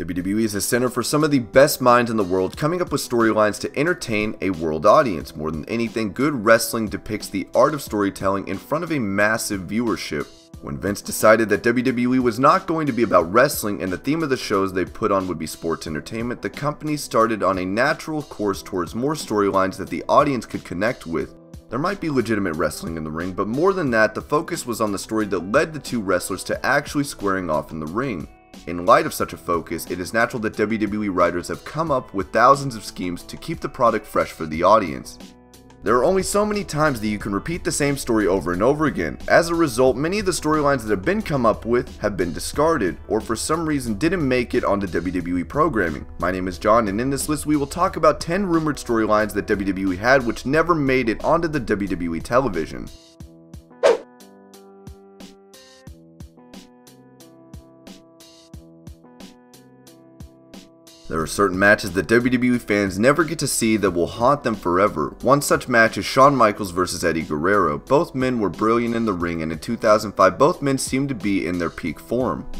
WWE is a center for some of the best minds in the world, coming up with storylines to entertain a world audience. More than anything, good wrestling depicts the art of storytelling in front of a massive viewership. When Vince decided that WWE was not going to be about wrestling and the theme of the shows they put on would be sports entertainment, the company started on a natural course towards more storylines that the audience could connect with. There might be legitimate wrestling in the ring, but more than that, the focus was on the story that led the two wrestlers to actually squaring off in the ring. In light of such a focus, it is natural that WWE writers have come up with thousands of schemes to keep the product fresh for the audience. There are only so many times that you can repeat the same story over and over again. As a result, many of the storylines that have been come up with have been discarded, or for some reason didn't make it onto WWE programming. My name is John, and in this list we will talk about 10 rumored storylines that WWE had which never made it onto the WWE television. There are certain matches that WWE fans never get to see that will haunt them forever. One such match is Shawn Michaels vs Eddie Guerrero. Both men were brilliant in the ring, and in 2005 both men seemed to be in their peak form.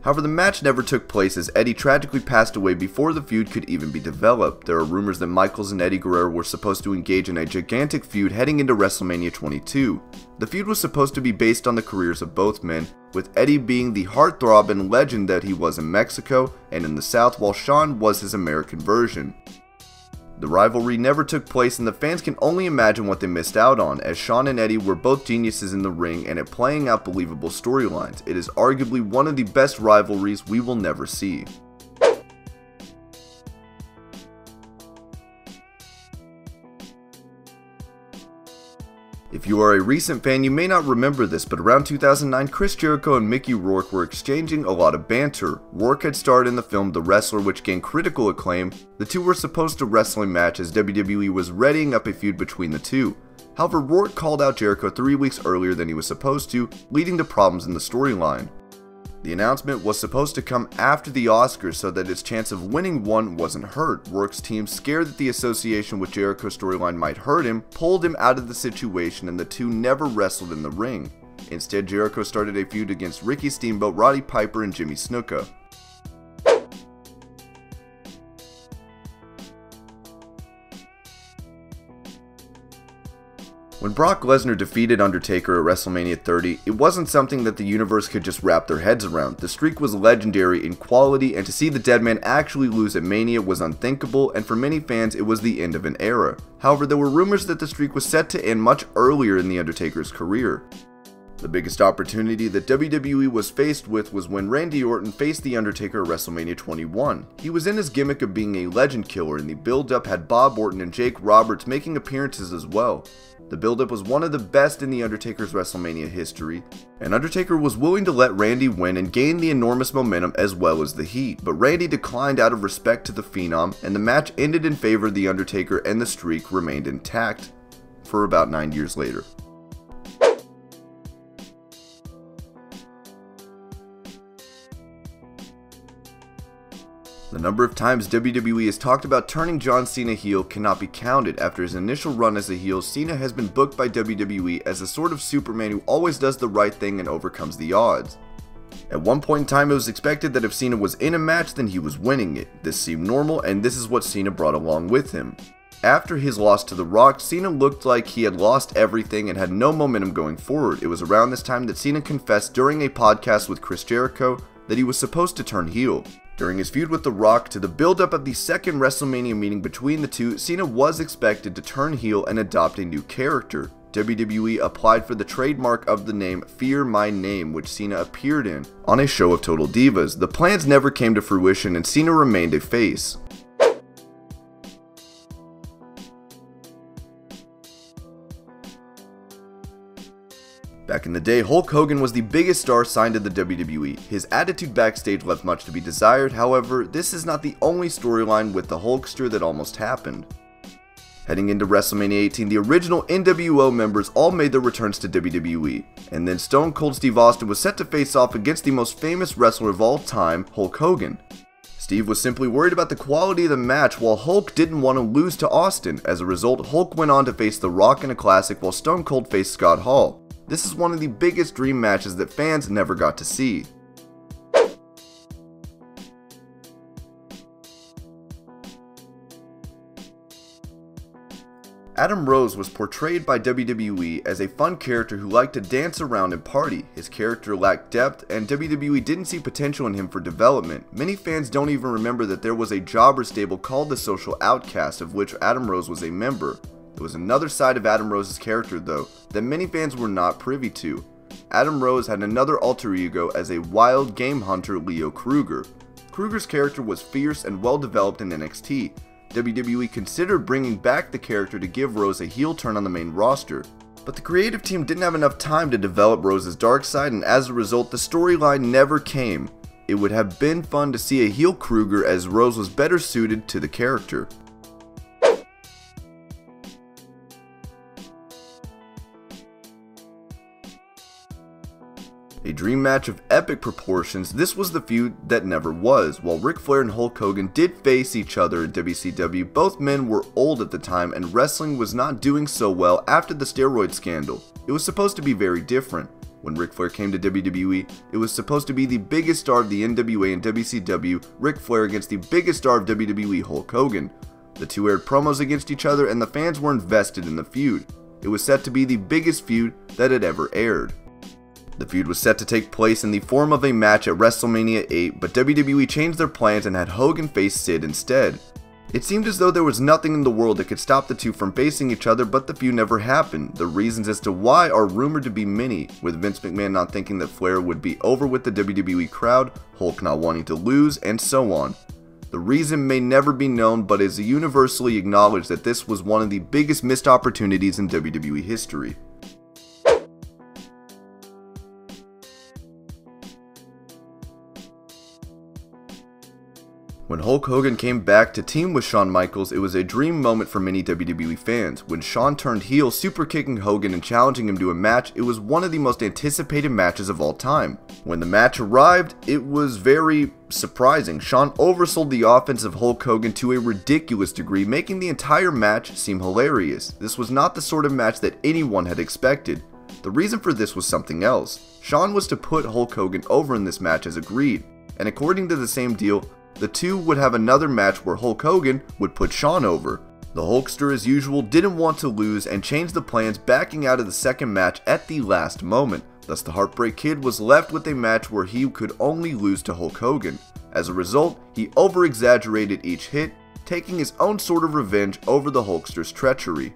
However, the match never took place as Eddie tragically passed away before the feud could even be developed. There are rumors that Michaels and Eddie Guerrero were supposed to engage in a gigantic feud heading into WrestleMania 22. The feud was supposed to be based on the careers of both men, with Eddie being the heartthrob and legend that he was in Mexico and in the South, while Shawn was his American version. The rivalry never took place, and the fans can only imagine what they missed out on, as Shawn and Eddie were both geniuses in the ring and at playing out believable storylines. It is arguably one of the best rivalries we will never see. If you are a recent fan, you may not remember this, but around 2009, Chris Jericho and Mickey Rourke were exchanging a lot of banter. Rourke had starred in the film The Wrestler, which gained critical acclaim. The two were supposed to wrestle a match as WWE was readying up a feud between the two. However, Rourke called out Jericho 3 weeks earlier than he was supposed to, leading to problems in the storyline. The announcement was supposed to come after the Oscars so that his chance of winning one wasn't hurt. Rourke's team, scared that the association with Jericho's storyline might hurt him, pulled him out of the situation, and the two never wrestled in the ring. Instead, Jericho started a feud against Ricky Steamboat, Roddy Piper, and Jimmy Snuka. When Brock Lesnar defeated Undertaker at WrestleMania 30, it wasn't something that the universe could just wrap their heads around. The streak was legendary in quality, and to see the dead man actually lose at Mania was unthinkable, and for many fans it was the end of an era. However, there were rumors that the streak was set to end much earlier in the Undertaker's career. The biggest opportunity that WWE was faced with was when Randy Orton faced The Undertaker at WrestleMania 21. He was in his gimmick of being a legend killer, and the build-up had Bob Orton and Jake Roberts making appearances as well. The build-up was one of the best in The Undertaker's WrestleMania history, and Undertaker was willing to let Randy win and gain the enormous momentum as well as the heat, but Randy declined out of respect to the Phenom, and the match ended in favor of The Undertaker, and the streak remained intact for about 9 years later. The number of times WWE has talked about turning John Cena heel cannot be counted. After his initial run as a heel, Cena has been booked by WWE as a sort of Superman who always does the right thing and overcomes the odds. At one point in time, it was expected that if Cena was in a match, then he was winning it. This seemed normal, and this is what Cena brought along with him. After his loss to The Rock, Cena looked like he had lost everything and had no momentum going forward. It was around this time that Cena confessed during a podcast with Chris Jericho that he was supposed to turn heel. During his feud with The Rock, to the build-up of the second WrestleMania meeting between the two, Cena was expected to turn heel and adopt a new character. WWE applied for the trademark of the name Fear My Name, which Cena appeared in on a show of Total Divas. The plans never came to fruition, and Cena remained a face. Back in the day, Hulk Hogan was the biggest star signed to the WWE. His attitude backstage left much to be desired. However, this is not the only storyline with the Hulkster that almost happened. Heading into WrestleMania 18, the original NWO members all made their returns to WWE, and then Stone Cold Steve Austin was set to face off against the most famous wrestler of all time, Hulk Hogan. Steve was simply worried about the quality of the match, while Hulk didn't want to lose to Austin. As a result, Hulk went on to face The Rock in a classic, while Stone Cold faced Scott Hall. This is one of the biggest dream matches that fans never got to see. Adam Rose was portrayed by WWE as a fun character who liked to dance around and party. His character lacked depth, and WWE didn't see potential in him for development. Many fans don't even remember that there was a jobber stable called the Social Outcast, of which Adam Rose was a member. There was another side of Adam Rose's character, though, that many fans were not privy to. Adam Rose had another alter ego as a wild game hunter, Leo Kruger. Kruger's character was fierce and well developed in NXT. WWE considered bringing back the character to give Rose a heel turn on the main roster, but the creative team didn't have enough time to develop Rose's dark side, and as a result the storyline never came. It would have been fun to see a heel Kruger, as Rose was better suited to the character. A dream match of epic proportions, this was the feud that never was. While Ric Flair and Hulk Hogan did face each other in WCW, both men were old at the time and wrestling was not doing so well after the steroid scandal. It was supposed to be very different. When Ric Flair came to WWE, it was supposed to be the biggest star of the NWA and WCW, Ric Flair against the biggest star of WWE, Hulk Hogan. The two aired promos against each other and the fans were invested in the feud. It was set to be the biggest feud that had ever aired. The feud was set to take place in the form of a match at WrestleMania 8, but WWE changed their plans and had Hogan face Sid instead. It seemed as though there was nothing in the world that could stop the two from facing each other, but the feud never happened. The reasons as to why are rumored to be many, with Vince McMahon not thinking that Flair would be over with the WWE crowd, Hulk not wanting to lose, and so on. The reason may never be known, but it is universally acknowledged that this was one of the biggest missed opportunities in WWE history. When Hulk Hogan came back to team with Shawn Michaels, it was a dream moment for many WWE fans. When Shawn turned heel, super kicking Hogan and challenging him to a match, it was one of the most anticipated matches of all time. When the match arrived, it was very surprising. Shawn oversold the offense of Hulk Hogan to a ridiculous degree, making the entire match seem hilarious. This was not the sort of match that anyone had expected. The reason for this was something else. Shawn was to put Hulk Hogan over in this match as agreed, and according to the same deal, the two would have another match where Hulk Hogan would put Shawn over. The Hulkster, as usual, didn't want to lose and changed the plans, backing out of the second match at the last moment. Thus the Heartbreak Kid was left with a match where he could only lose to Hulk Hogan. As a result, he over-exaggerated each hit, taking his own sort of revenge over the Hulkster's treachery.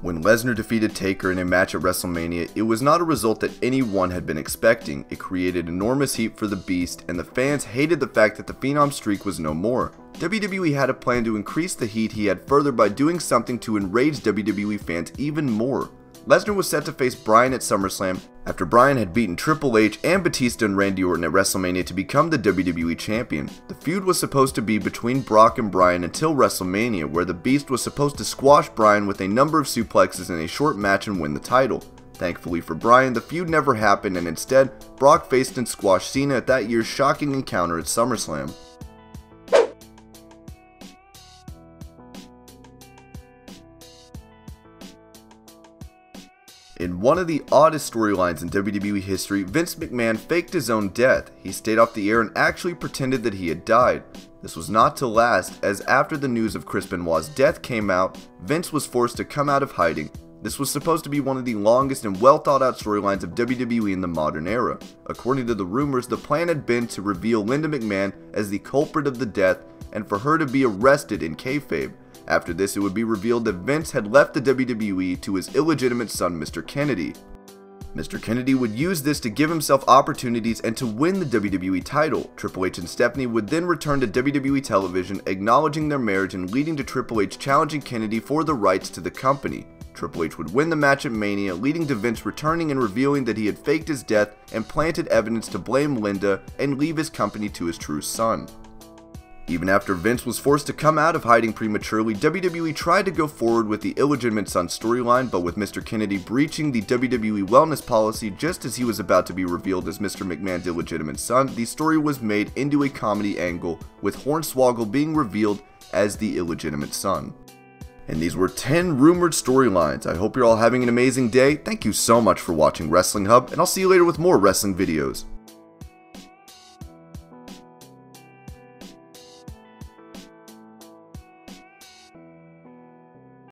When Lesnar defeated Taker in a match at WrestleMania, it was not a result that anyone had been expecting. It created enormous heat for the Beast, and the fans hated the fact that the Phenom streak was no more. WWE had a plan to increase the heat he had further by doing something to enrage WWE fans even more. Lesnar was set to face Bryan at SummerSlam after Bryan had beaten Triple H and Batista and Randy Orton at WrestleMania to become the WWE Champion. The feud was supposed to be between Brock and Bryan until WrestleMania, where the Beast was supposed to squash Bryan with a number of suplexes in a short match and win the title. Thankfully for Bryan, the feud never happened, and instead, Brock faced and squashed Cena at that year's shocking encounter at SummerSlam. In one of the oddest storylines in WWE history, Vince McMahon faked his own death. He stayed off the air and actually pretended that he had died. This was not to last, as after the news of Chris Benoit's death came out, Vince was forced to come out of hiding. This was supposed to be one of the longest and well thought out storylines of WWE in the modern era. According to the rumors, the plan had been to reveal Linda McMahon as the culprit of the death and for her to be arrested in kayfabe. After this, it would be revealed that Vince had left the WWE to his illegitimate son, Mr. Kennedy. Mr. Kennedy would use this to give himself opportunities and to win the WWE title. Triple H and Stephanie would then return to WWE television, acknowledging their marriage and leading to Triple H challenging Kennedy for the rights to the company. Triple H would win the match at Mania, leading to Vince returning and revealing that he had faked his death and planted evidence to blame Linda and leave his company to his true son. Even after Vince was forced to come out of hiding prematurely, WWE tried to go forward with the illegitimate son storyline, but with Mr. Kennedy breaching the WWE wellness policy just as he was about to be revealed as Mr. McMahon's illegitimate son, the story was made into a comedy angle, with Hornswoggle being revealed as the illegitimate son. And these were 10 rumored storylines. I hope you're all having an amazing day. Thank you so much for watching Wrestling Hub, and I'll see you later with more wrestling videos.